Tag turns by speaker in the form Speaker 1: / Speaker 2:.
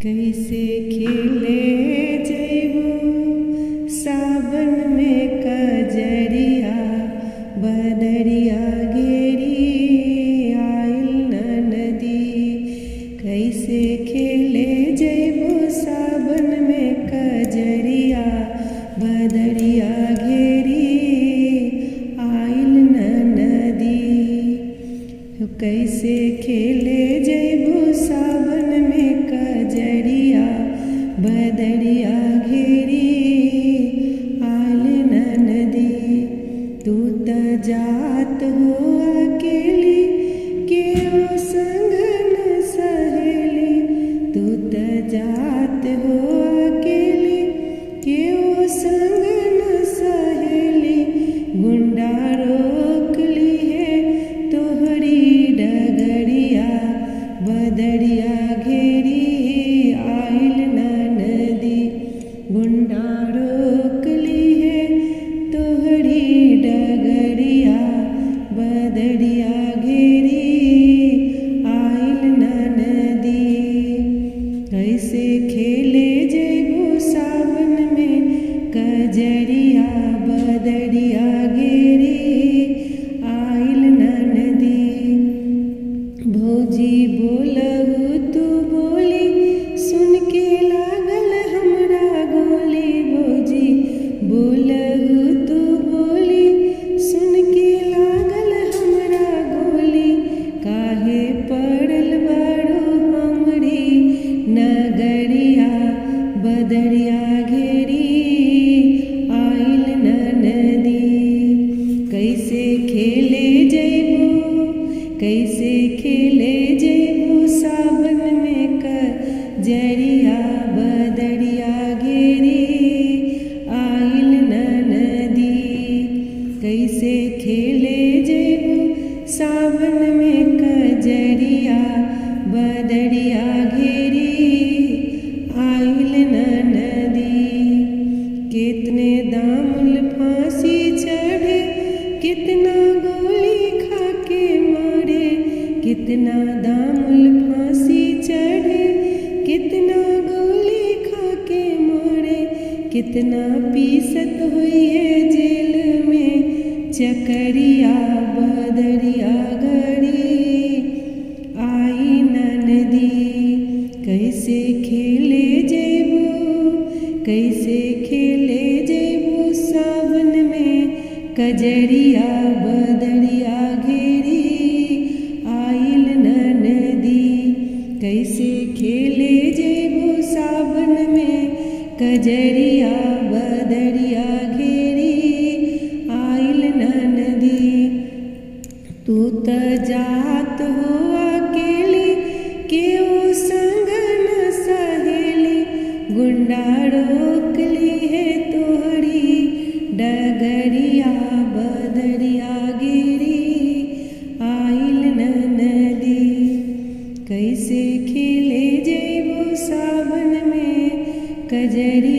Speaker 1: कैसे खेले जैबो सावन में कजरिया बदरिया घेरी आइल न नदी। कैसे खेले जैबो सावन में कजरिया बदरिया घेरी आइल न नदी। कैसे खेले जैबो सावन में कजरिया बदरिया घेरी आइल न नदी। तू त जात हो अकेली केहू संग न सहेली। तू त जात हो अकेली केहू संग न सहेली। गुंडा रोक ली है तोहरी डगरिया बदरिया घेरी आइल न नदी। गुंडा रोक ली है तोहरी डगरिया बदरिया घेरी आइल न नदी। कैसे खेले जैबो सावन में कजरिया बदरिया घेरी आइल न नदी। भौजी बोलहु तू बोली सुन के लागल हमरा गोली। भौजी बोलहु तू बोली सुन के लागल हमरा गोली। काहे पड़ल बाड़ो हमरी नगरिया बदरिया घेरी आइल न नदी। कैसे खेले जैबो कैसे खेले जैबो सावन में कजरिया बदरिया घेरी आइल न नदी। कैसे खेले जैबो सावन में कजरिया बदरिया घेरी आइल न नदी। कितने दामुल फांसी चढ़े कितना गोली खा के मारे। कितना दामुल फांसी चढ़े कितना गोली खा के मारे। कितना पीसत हुई है जेल में चकरिया बदरिया घड़ी आई न नदी। कैसे खेले जैबो कैसे खेले जैबो सावन में कजरिया बदरिया घेरी आइल न नदी। कैसे खेले जैबो सावन में कजरिया बदरिया घेरी आइल न नदी। तू त जात हो अकेली केहू संग न सहेली। गुंडा रोक ली है तोहरी डगरिया बदरिया घेरी आइल न नदी। कैसे खेले जैबो सावन में कजरिया